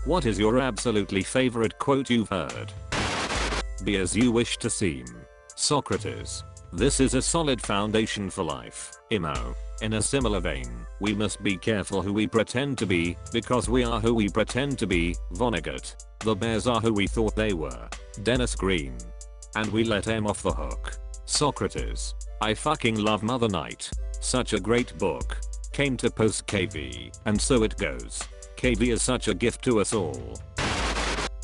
What is your absolutely favorite quote you've heard? Be as you wish to seem. Socrates. This is a solid foundation for life. Imo. In a similar vein, we must be careful who we pretend to be, because we are who we pretend to be. Vonnegut. The bears are who we thought they were. Dennis Green. And we let him off the hook. Socrates. I fucking love Mother Night. Such a great book. Came to post KV, and so it goes. KV is such a gift to us all.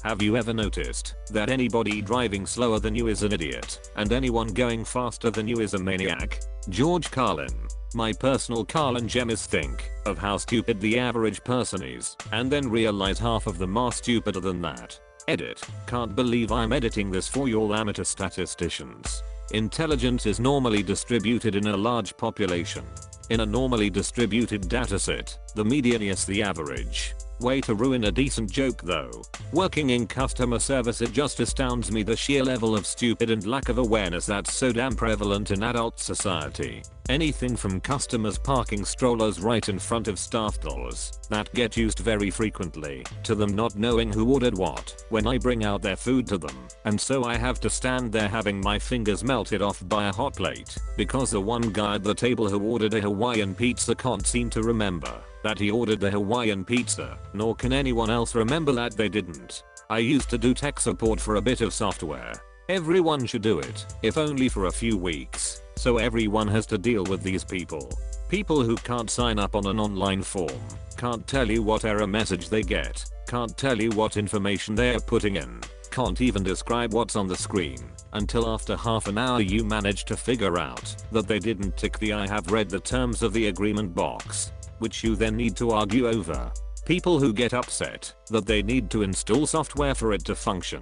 Have you ever noticed that anybody driving slower than you is an idiot, and anyone going faster than you is a maniac? George Carlin. My personal Carlin gem is think of how stupid the average person is, and then realize half of them are stupider than that. Edit. Can't believe I'm editing this for you amateur statisticians. Intelligence is normally distributed in a large population. In a normally distributed dataset, the median is the average. Way to ruin a decent joke though. Working in customer service, it just astounds me the sheer level of stupid and lack of awareness that's so damn prevalent in adult society. Anything from customers parking strollers right in front of staff doors that get used very frequently, to them not knowing who ordered what when I bring out their food to them, and so I have to stand there having my fingers melted off by a hot plate because the one guy at the table who ordered a Hawaiian pizza can't seem to remember that he ordered the Hawaiian pizza, nor can anyone else remember that they didn't. I used to do tech support for a bit of software. Everyone should do it, if only for a few weeks, so everyone has to deal with these people. People who can't sign up on an online form, can't tell you what error message they get, can't tell you what information they are putting in, can't even describe what's on the screen, until after half an hour you manage to figure out that they didn't tick the I have read the terms of the agreement box, which you then need to argue over. People who get upset that they need to install software for it to function.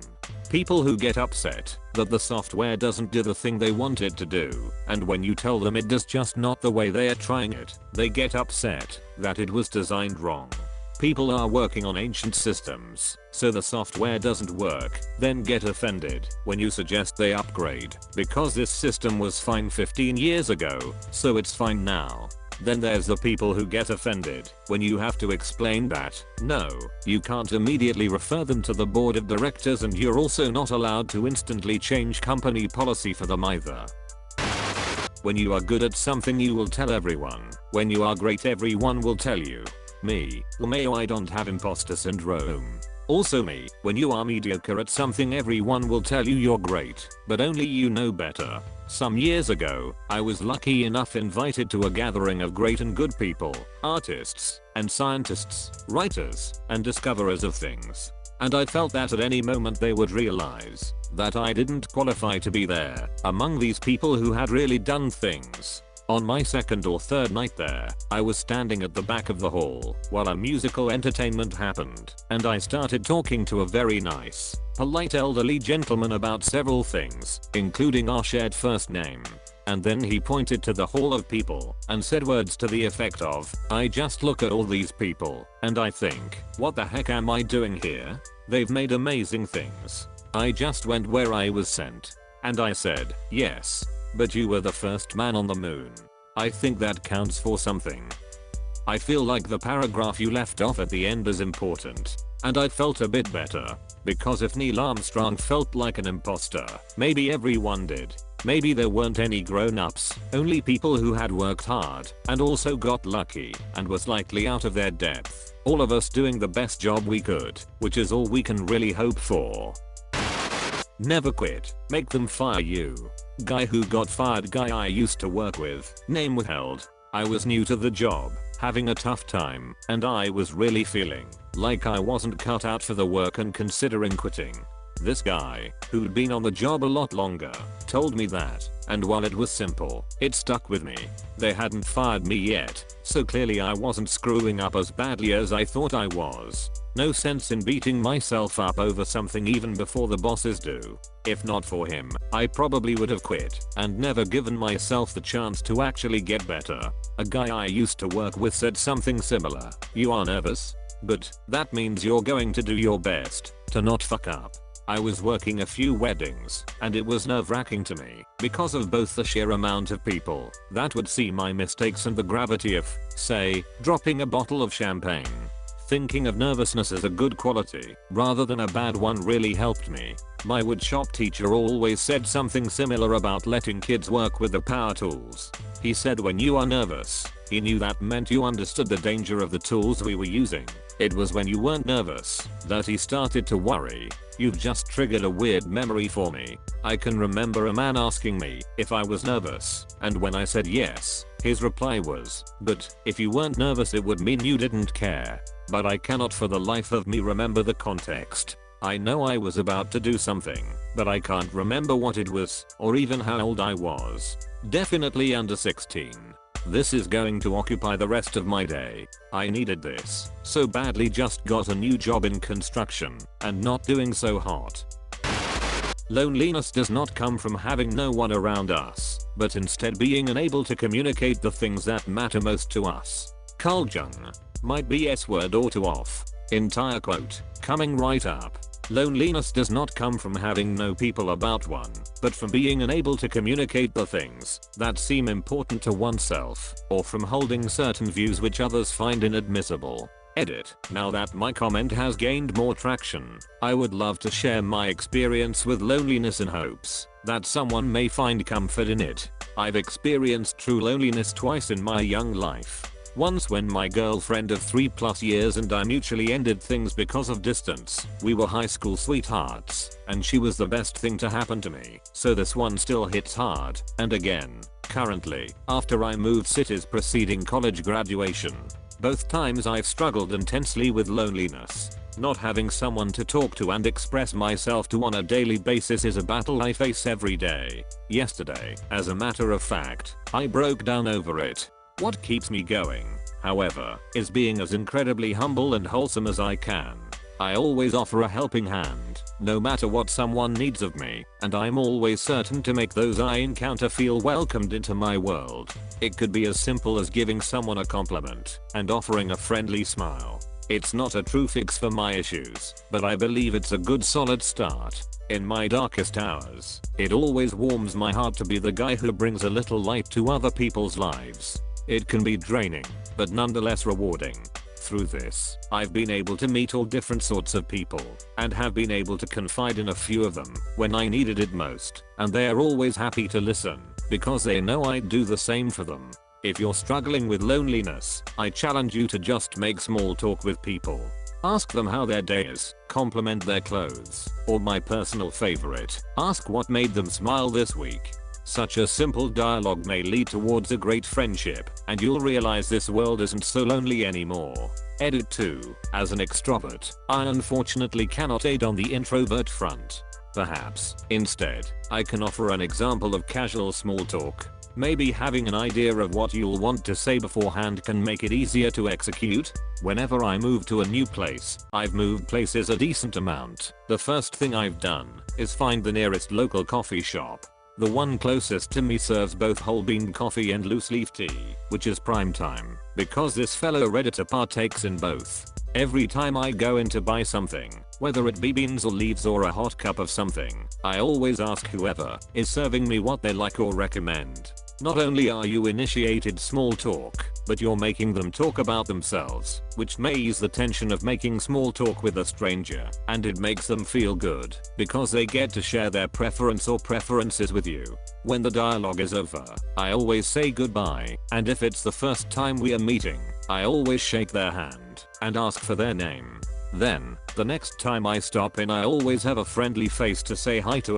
People who get upset that the software doesn't do the thing they want it to do, and when you tell them it does just not the way they are trying it, they get upset that it was designed wrong. People are working on ancient systems, so the software doesn't work, then get offended when you suggest they upgrade, because this system was fine 15 years ago, so it's fine now. Then there's the people who get offended when you have to explain that, no, you can't immediately refer them to the board of directors, and you're also not allowed to instantly change company policy for them either. When you are good at something you will tell everyone. When you are great everyone will tell you. Me, Mayo, I don't have imposter syndrome. Also me, when you are mediocre at something everyone will tell you you're great, but only you know better. Some years ago, I was lucky enough invited to a gathering of great and good people, artists, and scientists, writers, and discoverers of things. And I felt that at any moment they would realize that I didn't qualify to be there among these people who had really done things. On my second or third night there, I was standing at the back of the hall while a musical entertainment happened, and I started talking to a very nice, polite elderly gentleman about several things, including our shared first name. And then he pointed to the hall of people and said words to the effect of, I just look at all these people and I think, what the heck am I doing here? They've made amazing things. I just went where I was sent. And I said, yes. But you were the first man on the moon. I think that counts for something. I feel like the paragraph you left off at the end is important. And I felt a bit better. Because if Neil Armstrong felt like an imposter, maybe everyone did. Maybe there weren't any grown-ups, only people who had worked hard and also got lucky and was likely out of their depth. All of us doing the best job we could, which is all we can really hope for. Never quit. Make them fire you. Guy who got fired. Guy I used to work with. Name withheld. I was new to the job, having a tough time, and I was really feeling like I wasn't cut out for the work and considering quitting. This guy, who'd been on the job a lot longer, told me that, and while it was simple, it stuck with me. They hadn't fired me yet, so clearly I wasn't screwing up as badly as I thought I was. No sense in beating myself up over something even before the bosses do. If not for him, I probably would have quit and never given myself the chance to actually get better. A guy I used to work with said something similar. You are nervous? But that means you're going to do your best to not fuck up. I was working a few weddings, and it was nerve-wracking to me because of both the sheer amount of people that would see my mistakes and the gravity of, say, dropping a bottle of champagne. Thinking of nervousness as a good quality rather than a bad one really helped me. My woodshop teacher always said something similar about letting kids work with the power tools. He said when you are nervous, he knew that meant you understood the danger of the tools we were using. It was when you weren't nervous that he started to worry. You've just triggered a weird memory for me. I can remember a man asking me if I was nervous, and when I said yes, his reply was, "But if you weren't nervous it would mean you didn't care." But I cannot for the life of me remember the context. I know I was about to do something, but I can't remember what it was or even how old I was. Definitely under 16. This is going to occupy the rest of my day. I needed this so badly, just got a new job in construction and not doing so hot. Loneliness does not come from having no one around us, but instead being unable to communicate the things that matter most to us. Carl Jung. Might be S-word or two off. Entire quote. Coming right up. Loneliness does not come from having no people about one, but from being unable to communicate the things that seem important to oneself, or from holding certain views which others find inadmissible. Edit. Now that my comment has gained more traction, I would love to share my experience with loneliness in hopes that someone may find comfort in it. I've experienced true loneliness twice in my young life. Once when my girlfriend of 3+ years and I mutually ended things because of distance. We were high school sweethearts, and she was the best thing to happen to me. So this one still hits hard. And again, currently, after I moved cities preceding college graduation. Both times I've struggled intensely with loneliness. Not having someone to talk to and express myself to on a daily basis is a battle I face every day. Yesterday, as a matter of fact, I broke down over it. What keeps me going, however, is being as incredibly humble and wholesome as I can. I always offer a helping hand, no matter what someone needs of me, and I'm always certain to make those I encounter feel welcomed into my world. It could be as simple as giving someone a compliment and offering a friendly smile. It's not a true fix for my issues, but I believe it's a good solid start. In my darkest hours, it always warms my heart to be the guy who brings a little light to other people's lives. It can be draining, but nonetheless rewarding. Through this, I've been able to meet all different sorts of people, and have been able to confide in a few of them when I needed it most, and they are always happy to listen, because they know I'd do the same for them. If you're struggling with loneliness, I challenge you to just make small talk with people. Ask them how their day is, compliment their clothes, or my personal favorite, ask what made them smile this week. Such a simple dialogue may lead towards a great friendship, and you'll realize this world isn't so lonely anymore. Edit 2. As an extrovert, I unfortunately cannot aid on the introvert front. Perhaps, instead, I can offer an example of casual small talk. Maybe having an idea of what you'll want to say beforehand can make it easier to execute. Whenever I move to a new place, I've moved places a decent amount. The first thing I've done is find the nearest local coffee shop. The one closest to me serves both whole bean coffee and loose leaf tea, which is prime time, because this fellow redditor partakes in both. Every time I go in to buy something, whether it be beans or leaves or a hot cup of something, I always ask whoever is serving me what they like or recommend. Not only are you initiated small talk, but you're making them talk about themselves, which may ease the tension of making small talk with a stranger, and it makes them feel good, because they get to share their preference or preferences with you. When the dialogue is over, I always say goodbye, and if it's the first time we are meeting, I always shake their hand and ask for their name. Then, the next time I stop in I always have a friendly face to say hi to.